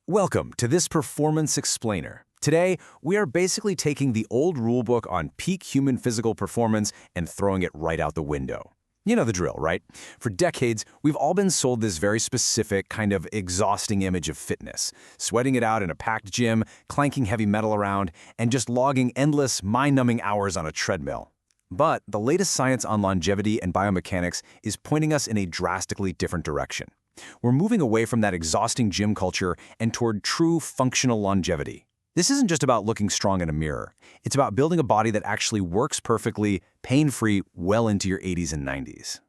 Welcome to this Performance Explainer. Today, we are basically taking the old rulebook on peak human physical performance and throwing it right out the window. You know the drill, right? For decades, we've all been sold this very specific, kind of exhausting image of fitness, sweating it out in a packed gym, clanking heavy metal around, and just logging endless, mind-numbing hours on a treadmill. But the latest science on longevity and biomechanics is pointing us in a drastically different direction. We're moving away from that exhausting gym culture and toward true functional longevity. This isn't just about looking strong in a mirror. It's about building a body that actually works perfectly, pain-free, well into your 80s and 90s.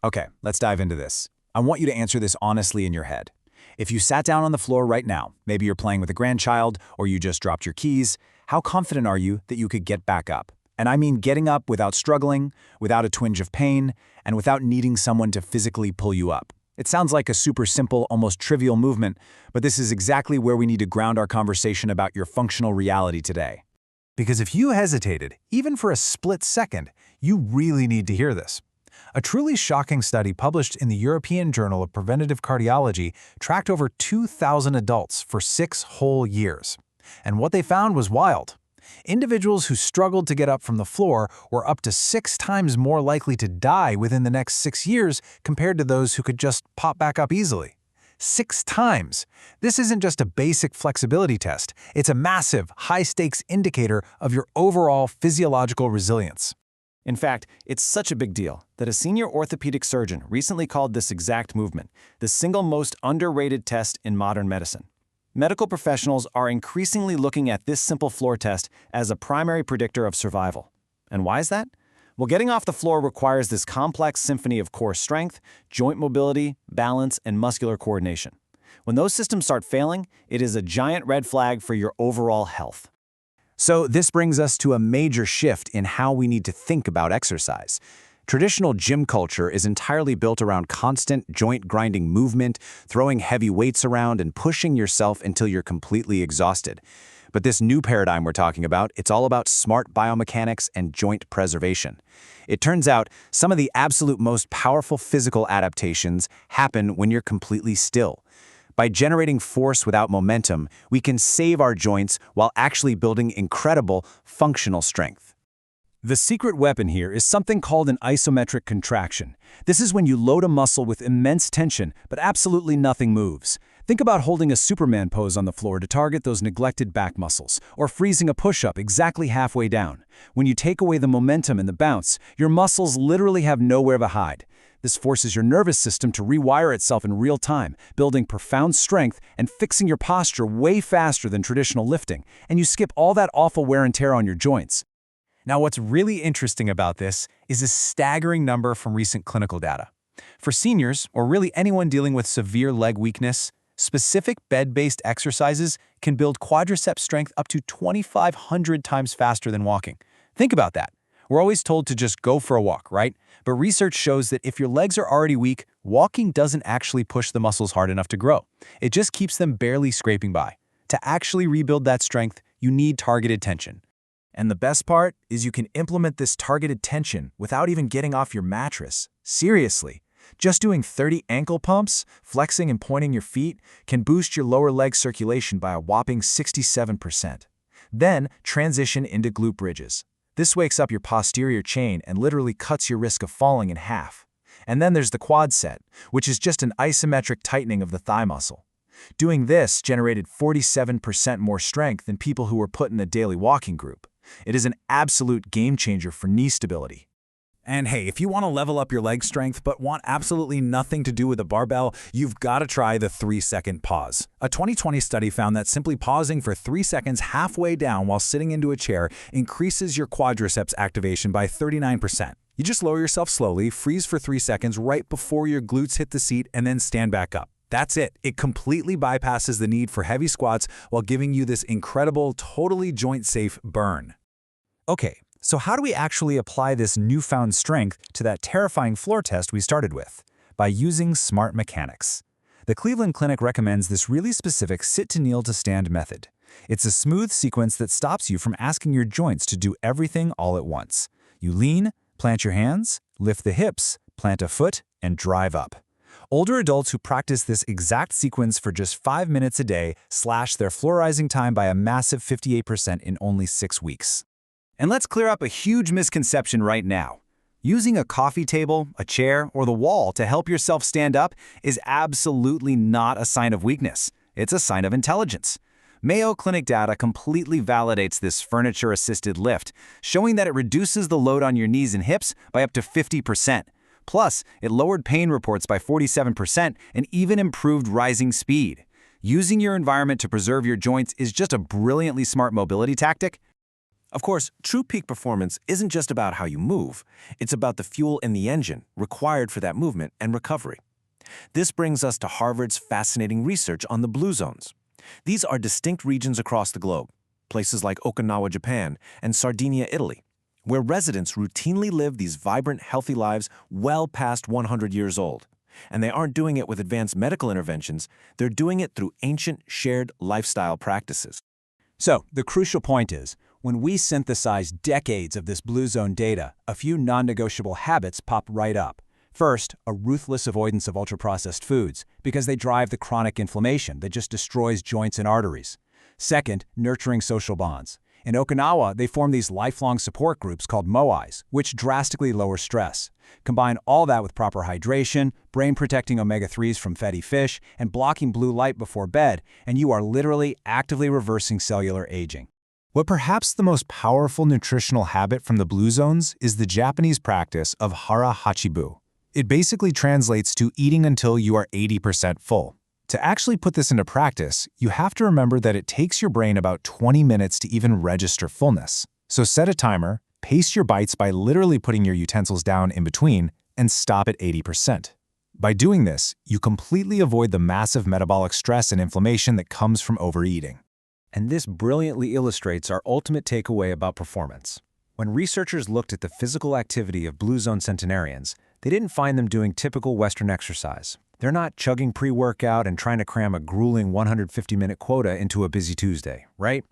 Okay, let's dive into this. I want you to answer this honestly in your head. If you sat down on the floor right now, maybe you're playing with a grandchild or you just dropped your keys, how confident are you that you could get back up? And I mean getting up without struggling, without a twinge of pain, and without needing someone to physically pull you up. It sounds like a super simple, almost trivial movement, but this is exactly where we need to ground our conversation about your functional reality today. Because if you hesitated, even for a split second, you really need to hear this. A truly shocking study published in the European Journal of Preventive Cardiology tracked over 2,000 adults for 6 whole years. And what they found was wild. Individuals who struggled to get up from the floor were up to 6 times more likely to die within the next 6 years compared to those who could just pop back up easily. 6 times! This isn't just a basic flexibility test. It's a massive, high-stakes indicator of your overall physiological resilience. In fact, it's such a big deal that a senior orthopedic surgeon recently called this exact movement the single most underrated test in modern medicine. Medical professionals are increasingly looking at this simple floor test as a primary predictor of survival. And why is that? Well, getting off the floor requires this complex symphony of core strength, joint mobility, balance, and muscular coordination. When those systems start failing, it is a giant red flag for your overall health. So this brings us to a major shift in how we need to think about exercise. Traditional gym culture is entirely built around constant joint-grinding movement, throwing heavy weights around, and pushing yourself until you're completely exhausted. But this new paradigm we're talking about, it's all about smart biomechanics and joint preservation. It turns out some of the absolute most powerful physical adaptations happen when you're completely still. By generating force without momentum, we can save our joints while actually building incredible functional strength. The secret weapon here is something called an isometric contraction. This is when you load a muscle with immense tension, but absolutely nothing moves. Think about holding a Superman pose on the floor to target those neglected back muscles, or freezing a push-up exactly halfway down. When you take away the momentum and the bounce, your muscles literally have nowhere to hide. This forces your nervous system to rewire itself in real time, building profound strength and fixing your posture way faster than traditional lifting, and you skip all that awful wear and tear on your joints. Now, what's really interesting about this is a staggering number from recent clinical data. For seniors, or really anyone dealing with severe leg weakness, specific bed-based exercises can build quadriceps strength up to 2,500 times faster than walking. Think about that. We're always told to just go for a walk, right? But research shows that if your legs are already weak, walking doesn't actually push the muscles hard enough to grow. It just keeps them barely scraping by. To actually rebuild that strength, you need targeted tension. And the best part is you can implement this targeted tension without even getting off your mattress. Seriously, just doing 30 ankle pumps, flexing and pointing your feet, can boost your lower leg circulation by a whopping 67%. Then transition into glute bridges. This wakes up your posterior chain and literally cuts your risk of falling in half. And then there's the quad set, which is just an isometric tightening of the thigh muscle. Doing this generated 47% more strength than people who were put in a daily walking group. It is an absolute game changer for knee stability. And hey, if you want to level up your leg strength but want absolutely nothing to do with a barbell, you've got to try the 3-second pause. A 2020 study found that simply pausing for 3 seconds halfway down while sitting into a chair increases your quadriceps activation by 39%. You just lower yourself slowly, freeze for 3 seconds right before your glutes hit the seat, and then stand back up. That's it. It completely bypasses the need for heavy squats while giving you this incredible, totally joint-safe burn. Okay, so how do we actually apply this newfound strength to that terrifying floor test we started with? By using smart mechanics. The Cleveland Clinic recommends this really specific sit-to-kneel-to-stand method. It's a smooth sequence that stops you from asking your joints to do everything all at once. You lean, plant your hands, lift the hips, plant a foot, and drive up. Older adults who practice this exact sequence for just 5 minutes a day slash their floor rising time by a massive 58% in only 6 weeks. And let's clear up a huge misconception right now. Using a coffee table, a chair, or the wall to help yourself stand up is absolutely not a sign of weakness. It's a sign of intelligence. Mayo Clinic data completely validates this furniture-assisted lift, showing that it reduces the load on your knees and hips by up to 50%. Plus, it lowered pain reports by 47% and even improved rising speed. Using your environment to preserve your joints is just a brilliantly smart mobility tactic. Of course, true peak performance isn't just about how you move. It's about the fuel in the engine required for that movement and recovery. This brings us to Harvard's fascinating research on the blue zones. These are distinct regions across the globe, places like Okinawa, Japan, and Sardinia, Italy, where residents routinely live these vibrant, healthy lives well past 100 years old. And they aren't doing it with advanced medical interventions, they're doing it through ancient, shared lifestyle practices. So, the crucial point is, when we synthesize decades of this blue zone data, a few non-negotiable habits pop right up. First, a ruthless avoidance of ultra-processed foods, because they drive the chronic inflammation that just destroys joints and arteries. Second, nurturing social bonds. In Okinawa, they form these lifelong support groups called moais, which drastically lower stress. Combine all that with proper hydration, brain-protecting omega-3s from fatty fish, and blocking blue light before bed, and you are literally actively reversing cellular aging. What perhaps the most powerful nutritional habit from the blue zones is the Japanese practice of hara hachibu. It basically translates to eating until you are 80% full. To actually put this into practice, you have to remember that it takes your brain about 20 minutes to even register fullness. So set a timer, pace your bites by literally putting your utensils down in between, and stop at 80%. By doing this, you completely avoid the massive metabolic stress and inflammation that comes from overeating. And this brilliantly illustrates our ultimate takeaway about performance. When researchers looked at the physical activity of blue zone centenarians, they didn't find them doing typical Western exercise. They're not chugging pre-workout and trying to cram a grueling 150-minute quota into a busy Tuesday, right?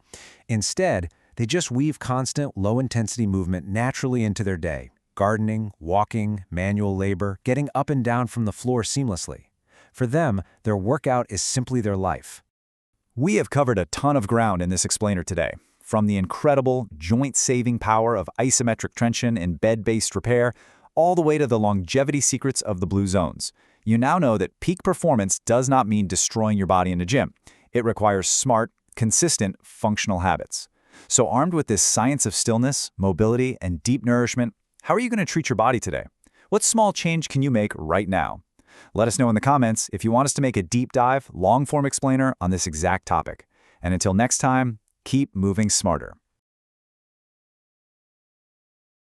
Instead, they just weave constant, low-intensity movement naturally into their day. Gardening, walking, manual labor, getting up and down from the floor seamlessly. For them, their workout is simply their life. We have covered a ton of ground in this explainer today, from the incredible joint-saving power of isometric tension and bed-based repair, all the way to the longevity secrets of the blue zones. You now know that peak performance does not mean destroying your body in a gym. It requires smart, consistent, functional habits. So armed with this science of stillness, mobility, and deep nourishment, how are you going to treat your body today? What small change can you make right now? Let us know in the comments if you want us to make a deep dive, long-form explainer on this exact topic. And until next time, keep moving smarter.